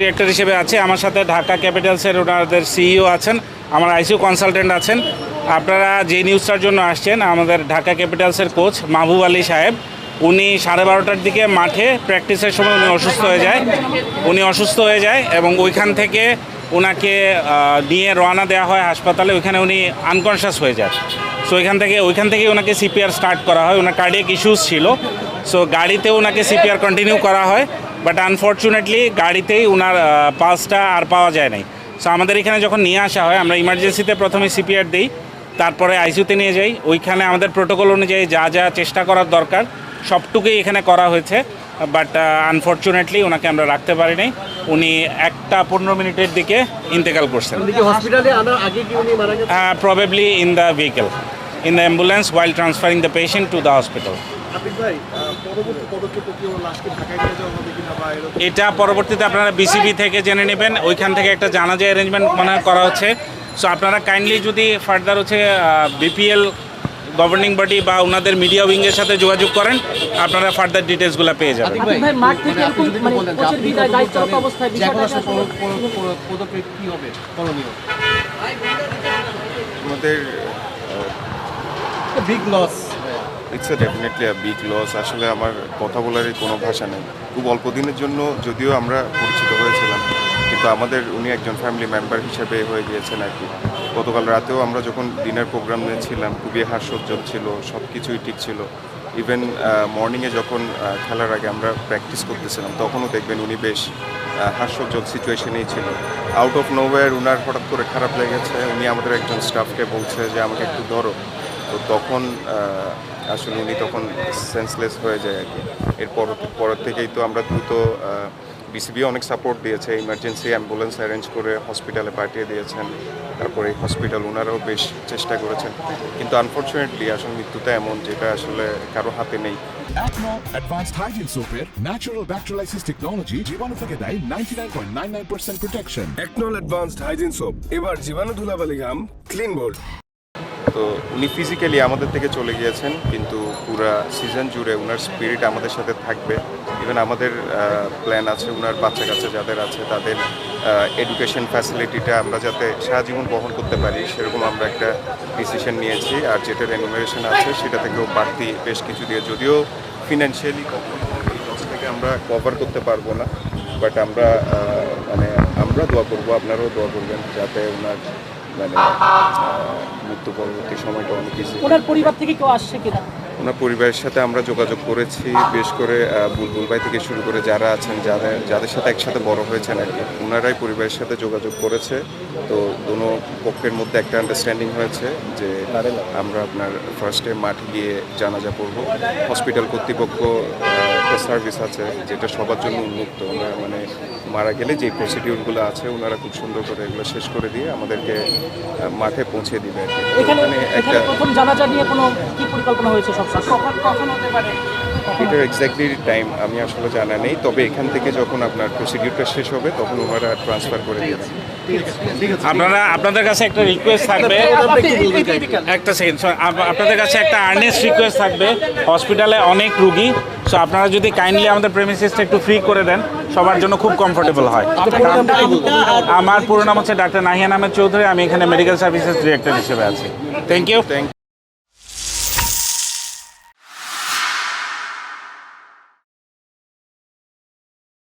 Director হিসেবে আছে। আমার সাথে ঢাকা ক্যাপিটালসের ওনাদের সিইও আছেন, আমার আইসিইউ কনসালটেন্ট আছেন। আপনারা যে নিউজটার জন্য আসছেন, আমাদের ঢাকা ক্যাপিটালসের কোচ মাহবুব আলী সাহেব, উনি 12:30টার দিকে মাঠে প্র্যাকটিসের সময় উনি অসুস্থ হয়ে যায় এবং ওইখান থেকে ওনাকে নিয়ে রওনা দেওয়া হয় হাসপাতালে। ওইখানে উনি আনকনশাস হয়ে যায়। সো ওইখান থেকে ওনাকে সিপিআর স্টার্ট করা হয়। ওনার কার্ডিয়াক ইস্যুস ছিল, সো গাড়িতে ওনাকে সিপিআর কন্টিনিউ করা হয়। বাট আনফর্চুনেটলি গাড়িতেই ওনার পালসটা আর পাওয়া যায় নাই। সো আমাদের এখানে যখন নিয়ে আসা হয়, আমরা ইমার্জেন্সিতে প্রথমে সিপিআর দিই, তারপরে আইসিইউতে নিয়ে যাই। ওইখানে আমাদের প্রোটোকল অনুযায়ী যা যা চেষ্টা করার দরকার সবটুকুই এখানে করা হয়েছে। বাট আনফর্চুনেটলি ওনাকে আমরা রাখতে পারি নাই। উনি 1:15 দিকে ইন্তেকাল করছেন। Probably in the vehicle, in the ambulance while transferring the patient to the hospital. এটা পরবর্তীতে আপনারা বিসিবি থেকে জেনে নেবেন। ওইখান থেকে একটা জানাজা অ্যারেঞ্জমেন্ট মনে হয় করা হচ্ছে। সো আপনারা কাইন্ডলি যদি ফার্দার বিপিএল গভর্নিং বডি বা ওনাদের মিডিয়া উইংয়ের সাথে যোগাযোগ করেন, আপনারা ফার্দার ডিটেলসগুলো পেয়ে যাবেন। আমাদের big loss, it's definitely a big loss. আসলে আমার কথা বলারই কোনো ভাষা নেই। খুব অল্প দিনের জন্য যদিও আমরা পরিচিত হয়েছিলাম, কিন্তু আমাদের উনি একজন ফ্যামিলি মেম্বার হিসেবে হয়ে গিয়েছেন আর কি। গতকাল রাতেও আমরা যখন ডিনার প্রোগ্রাম নিয়েছিলাম, খুবই হাস্যোজ্জ্বল ছিল, সব কিছুই ঠিক ছিল। ইভেন মর্নিংয়ে যখন খেলার আগে আমরা প্র্যাকটিস করতেছিলাম, তখনও দেখবেন উনি বেশ হাস্যোজ্জ্বল সিচুয়েশনেই ছিল। আউট অফ নোওয়্যার উনার হঠাৎ করে খারাপ লেগেছে। উনি আমাদের একজন স্টাফকে বলছে যে আমাকে একটু ধরো, তো তখন আসলে উনি তখন সেন্সলেস হয়ে যায় আর কি। পরের থেকেই তো আমরা দ্রুত বিসিবি অনেক সাপোর্ট দিয়েছে, ইমার্জেন্সি অ্যাম্বুলেন্স অ্যারেঞ্জ করে হসপিটালে পাঠিয়ে দিয়েছেন। তারপরে এই হসপিটাল ওনারাও বেশ চেষ্টা করেছেন, কিন্তু আনফর্চুনেটলি আসলে মৃত্যুটা এমন যেটা আসলে কারো হাতে নেই। Acnol Advanced Hygiene Soapের ন্যাচারাল ব্যাকটেরিয়ালাইসিস টেকনোলজি জীবাণু থেকে দেয় 99.99% protection. Acnol advanced hygiene soap, এবার জীবাণু ধুলাবালি ঘাম ক্লিন বোল্ড। তো উনি ফিজিক্যালি আমাদের থেকে চলে গিয়েছেন, কিন্তু পুরা সিজন জুড়ে ওনার স্পিরিট আমাদের সাথে থাকবে। ইভেন আমাদের প্ল্যান আছে ওনার বাচ্চা কাচ্চা যাদের আছে তাদের এডুকেশন ফ্যাসিলিটিটা আমরা যাতে সারা জীবন বহন করতে পারি, সেরকম আমরা একটা ডিসিশন নিয়েছি। আর যেটা রেনুমারেশন আছে সেটা থেকেও বাড়তি বেশ কিছু দিয়ে, যদিও ফিনান্সিয়ালি এই লস থেকে আমরা কভার করতে পারবো না, বাট আমরা দোয়া করবো, আপনারাও দোয়া করবেন যাতে ওনার মৃত্যু পরবর্তী সময়টা অনেক ইজি। ওনার পরিবার থেকে কেউ আসছে কিনা? ওনার পরিবারের সাথে আমরা যোগাযোগ করেছি, বেশ করে বুলবুল ভাই থেকে শুরু করে যারা আছেন, যাদের সাথে একসাথে বড় হয়েছেন আর কি, ওনারাই পরিবারের সাথে যোগাযোগ করেছে। তো দোনো পক্ষের মধ্যে একটা আন্ডারস্ট্যান্ডিং হয়েছে যে আমরা আপনার ফার্স্টে মাঠে গিয়ে জানাজা করব। হসপিটাল কর্তৃপক্ষ একটা সার্ভিস আছে যেটা সবার জন্য উন্মুক্ত। ওনারা মারা গেলে যে প্রসিডিউরগুলো আছে ওনারা খুব সুন্দর করে এগুলো শেষ করে দিয়ে আমাদেরকে মাঠে পৌঁছে দিবে আর কি। এখানে প্রথম জানাজা নিয়ে কোনো কি পরিকল্পনা হয়েছে? কখন হতে পারে এটার এক্স্যাক্টলি টাইম আমি আসলে জানা নেই, তবে এখান থেকে যখন আপনার প্রসিডিউরটা শেষ হবে তখন ওনারা ট্রান্সফার করে দেবেন। আপনাদের কাছে একটা রিকোয়েস্ট থাকবে, একটা সেকেন্ড, আপনাদের কাছে একটা আর্নেস্ট রিকোয়েস্ট থাকবে। হসপিটালে অনেক রুগী, সো আপনারা যদি কাইন্ডলি আমাদের প্রেমিসিসটা একটু ফ্রি করে দেন, সবার জন্য খুব কমফোর্টেবল হয়। আমার পুরো নাম হচ্ছে ডাক্তার নাহিয়ান আহমেদ চৌধুরী। আমি এখানে মেডিকেল সার্ভিসেস ডিরেক্টর হিসেবে আছি। Thank you.